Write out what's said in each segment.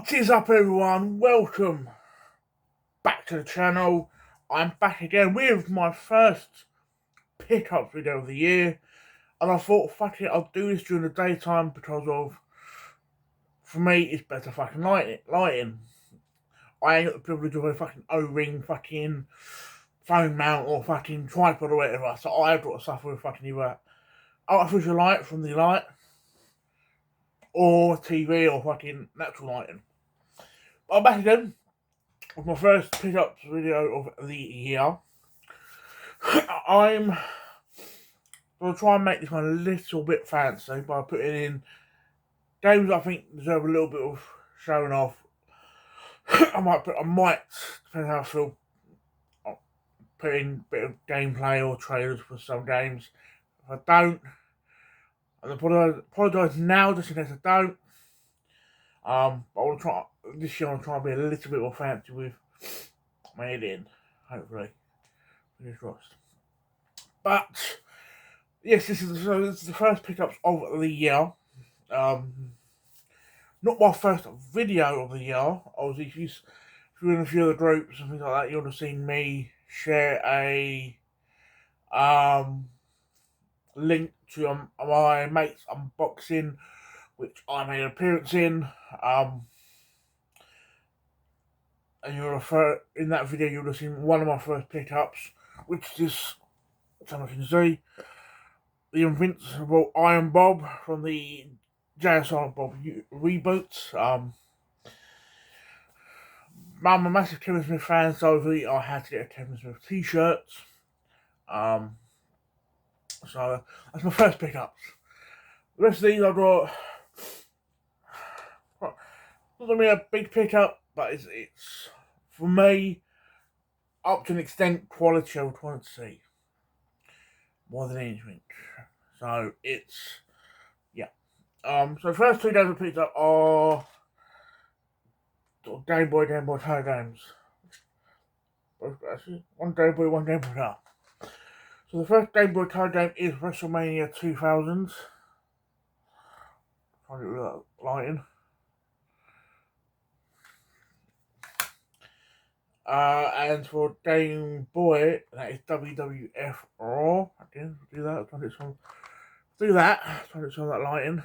What is up, everyone? Welcome back to the channel. I'm back again with my first pickup video of the year, and I thought, fuck it, I'll do this during the daytime because for me, it's better fucking lighting. I ain't got the privilege of a fucking O-ring, fucking phone mount, or fucking tripod or whatever, so I've got to suffer with fucking either artificial light from the light, or TV, or fucking natural lighting. I'm back again with my first pickup video of the year. I'm going to try and make this one a little bit fancy by putting in games I think deserve a little bit of showing off. I might, depending on how I feel, I'll put in a bit of gameplay or trailers for some games. If I don't, I apologise now just in case I don't. But I want to try, this year I'll try and be a little bit more fancy with my editing, hopefully. Fingers crossed. But yes, this is the first pickups of the year. Not my first video of the year. Obviously, if you're in a few of the groups and things like that, you'll have seen me share a link to my mate's unboxing, which I made an appearance in. And in that video, you'll have seen one of my first pickups, which is, so you can see, the Invincible Iron Bob from the JSR Bob reboot. I'm a massive Kevin Smith fan, so I had to get a Kevin Smith t-shirt. So that's my first pickups. The rest of these I got, not gonna be a big pickup, but it's for me, up to an extent, quality I would want to see more than anything. So it's, yeah. So the first two games I picked up are Game Boy Color games. Actually, one Game Boy, one Game Boy Color. So the first Game Boy Color game is WrestleMania 2000. Trying to get rid of that lighting. And for Game Boy, that is WWF Raw. Again, do that. Trying to get some of that lighting.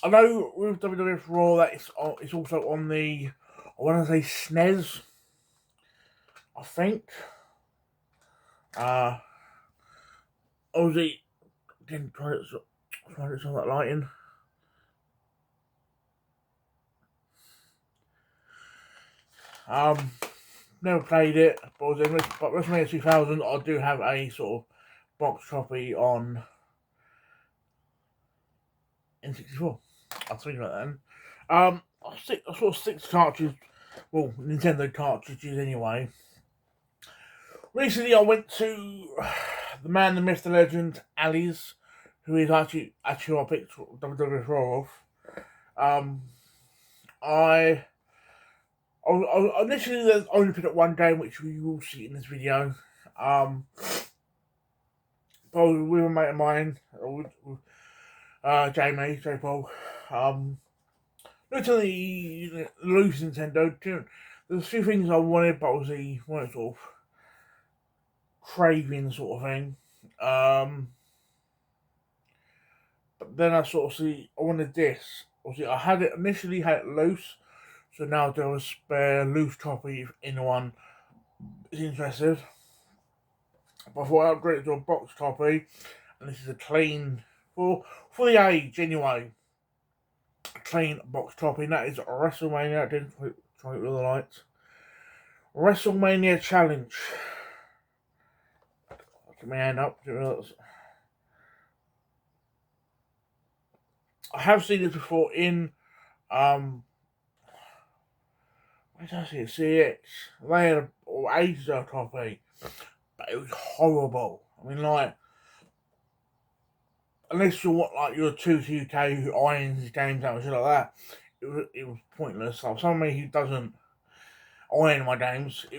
I know with WWF Raw that it's also on the, I want to say SNES, I think. Obviously, again, trying to get some of that lighting. Never played it, but WrestleMania 2000, I do have a sort of box copy on N64. I'll think about that then. I sort of 6 cartridges, well, Nintendo cartridges anyway. Recently, I went to the man, the myth, the legend, Ali's, who is actually I picked WWF Raw off. I initially only picked up one game, which we will see in this video. But with a mate of mine, J Paul. Looked at the loose Nintendo. There's a few things I wanted, but obviously weren't sort of craving sort of thing. But then I sort of see I wanted this. Obviously, I initially had it loose, so now there was a spare loose copy if anyone is interested. But I thought I'd upgrade it to a box copy, and this is a clean for the age anyway. A clean box copy, and that is WrestleMania. I didn't try it with the lights. WrestleMania Challenge. Get my hand up. I have seen this before in where did I see it? CX. They had a ages copy, but it was horrible. I mean, like, unless you want like your 2K who irons games out and shit like that, it was pointless. Like somebody who doesn't iron my games, I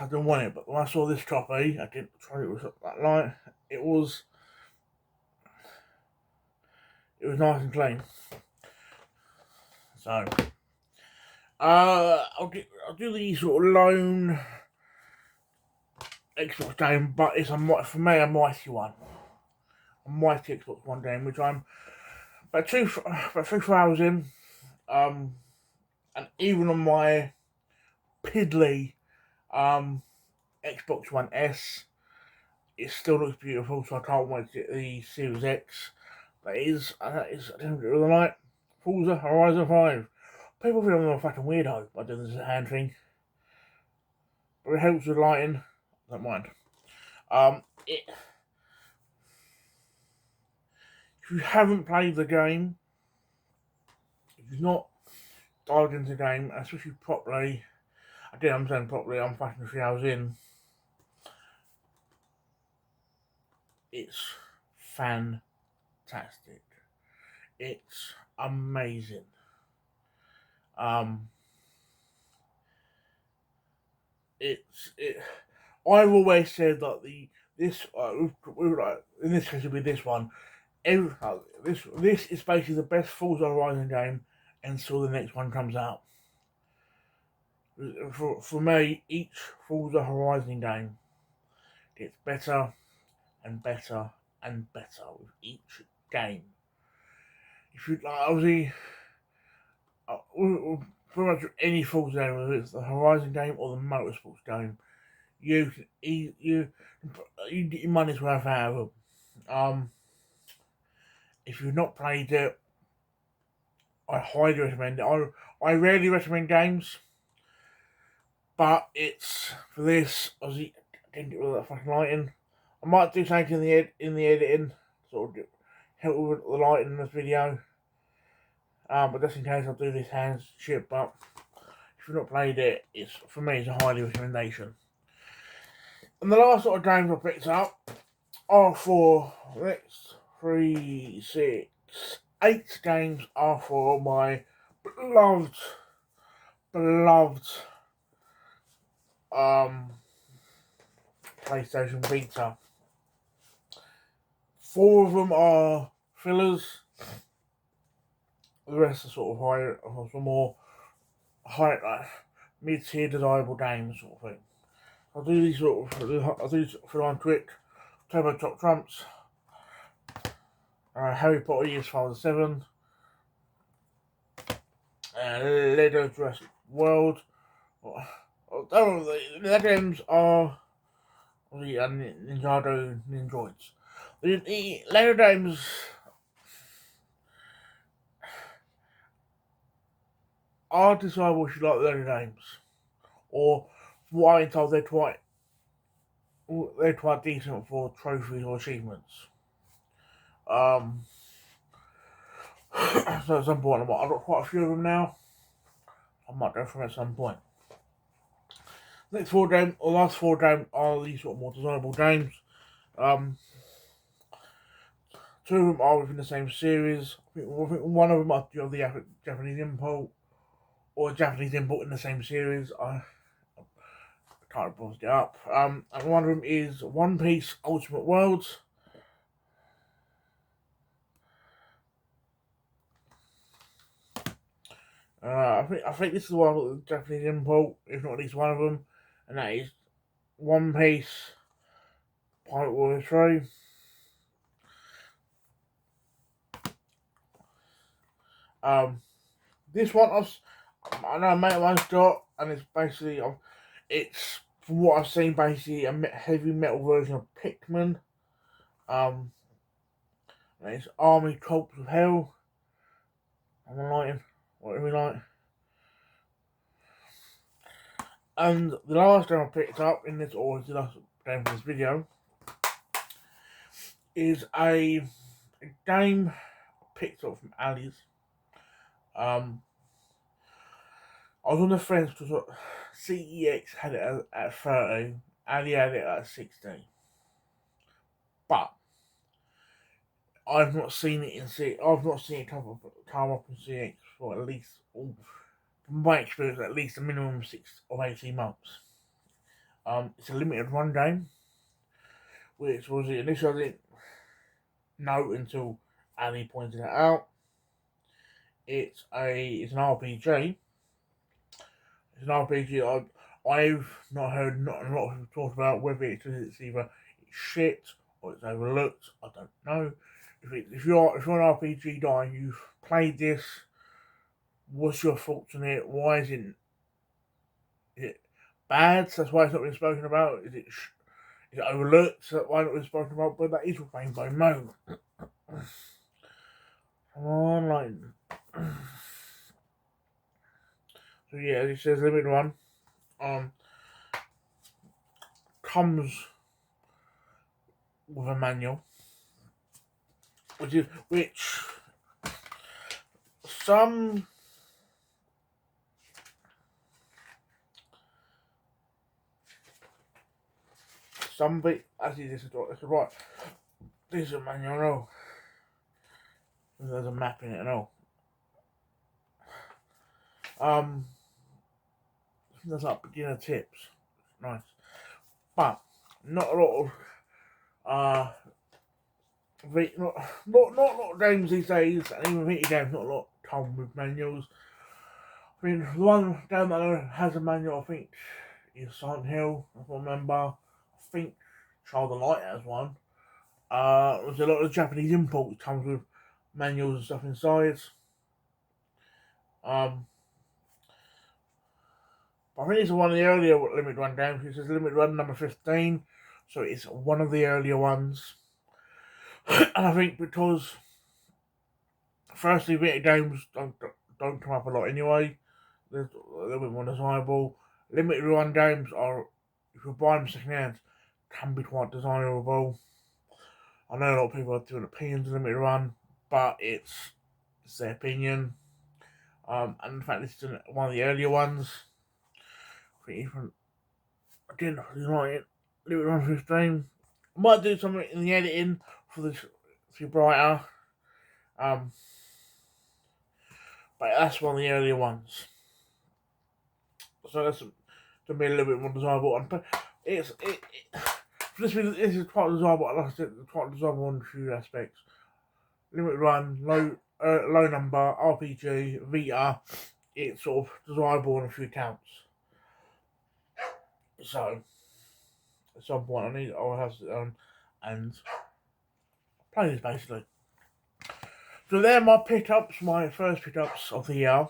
didn't want it. But when I saw this copy, I didn't try it with that light. It was it was nice and clean. So, I'll do the sort of lone Xbox game, but it's for me a mighty one, a mighty Xbox One game, which I'm about 3-4 hours in, and even on my piddly Xbox One S, it still looks beautiful. So I can't wait to get the Series X. That is I don't really like Forza Horizon 5. People feel I'm a fucking weirdo by doing this hand thing, but it helps with lighting. I don't mind. If you haven't played the game, if you've not dived into the game, especially properly, I'm saying properly, I'm fucking 3 hours in. It's fantastic. It's amazing. I've always said that this in this case it'll be this one. This is basically the best Forza Horizon game until the next one comes out. For me, each Forza Horizon game gets better and better and better with each game. If you obviously, pretty much any Forza game, whether it's the Horizon game or the Motorsports game, you get your money's worth out of them. If you've not played it, I highly recommend it. I rarely recommend games, but it's for this. Obviously, I didn't get all that fucking lighting. I might do something in the editing, sort of help with the lighting in this video. But just in case, I'll do this hands shit. But if you've not played it, it's for me, it's a highly recommendation. And the last sort of games I picked up are for 3, 6, 8 games are for my beloved PlayStation Vita. 4 of them are fillers. The rest are sort of higher, some more mid-tier desirable games sort of thing. I'll do these for on quick. Turbo Top Trumps, Harry Potter Years 5 and 7, Lego Jurassic World. The games are the Ninjago Ninjoids. The Lego games are desirable if you like Lego games, or from what I've been told, they're quite decent for trophies or achievements. So at some point, I've got quite a few of them now. I might go for them at some point. Last 4 games are these sort of more desirable games. 2 of them are within the same series. I think one of them might be of the Japanese import, or Japanese import in the same series. I can't post it up. And one of them is One Piece Ultimate Worlds. I think this is one of the Japanese import, if not at least one of them, and that is One Piece Pirate Warrior 3. This one I know a mate of mine's got, and it's basically it's from what I've seen basically a heavy metal version of Pikmin. And it's Army Corps of Hell. I'm lighting, whatever we like. And the last game I picked up in this, or the last game for this video, is a game I picked up from Ali's. I was on the fence because CEX had it at 30, Ali had it at 60. But I've not seen it come up in CX for at least, from my experience, at least a minimum of 6 or 18 months. It's a limited run game, which was initially I didn't know until and he pointed it out. It's an RPG. It's an RPG. I've not heard not a lot of people talk about whether it's either shit or it's overlooked. I don't know. If you're an RPG guy and you've played this, what's your thoughts on it? Why is it bad? So that's why it's not been spoken about. Is it overlooked? So that's why it's not been spoken about. But that is with Rainbow Moan. Come on, like. So yeah, it says limited run. Comes with a manual, which some bit actually this is right. This is a manual. No, there's a map in it. No. There's like beginner tips. Nice, but not a lot of not games these days, and even video games not a lot come with manuals. I mean, the one game that has a manual, I think, is Silent Hill. I remember. I think Child of Light has one. There's a lot of Japanese imports comes with manuals and stuff inside. I think it's one of the earlier limited run games. It says limited run number 15, so it's one of the earlier ones. And I think because, firstly, video games don't come up a lot anyway. They're a little bit more desirable. Limited run games are, if you buy them second hand, can be quite desirable. I know a lot of people have different opinions of limited run, but it's their opinion. And in fact, this is one of the earlier ones. Even I didn't really like it. Limited run 15. I might do something in the editing for this to be brighter. But that's one of the earlier ones. So that's to be a little bit more desirable. But this is quite desirable. Like I said, quite desirable in a few aspects. Limited run, low number, RPG, Vita. It's sort of desirable on a few counts. So at some point I'll have to sit down and play this basically. So they're my pickups, my first pickups of the year.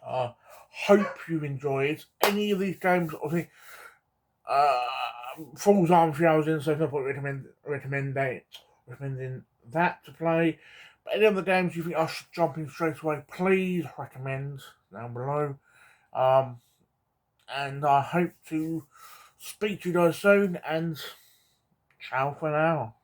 Hope you enjoyed any of these games. Obviously, Falls Arm 3000, so no point recommending that to play. But any other games you think I should jump in straight away, please recommend down below. And I hope to speak to you guys soon, and ciao for now.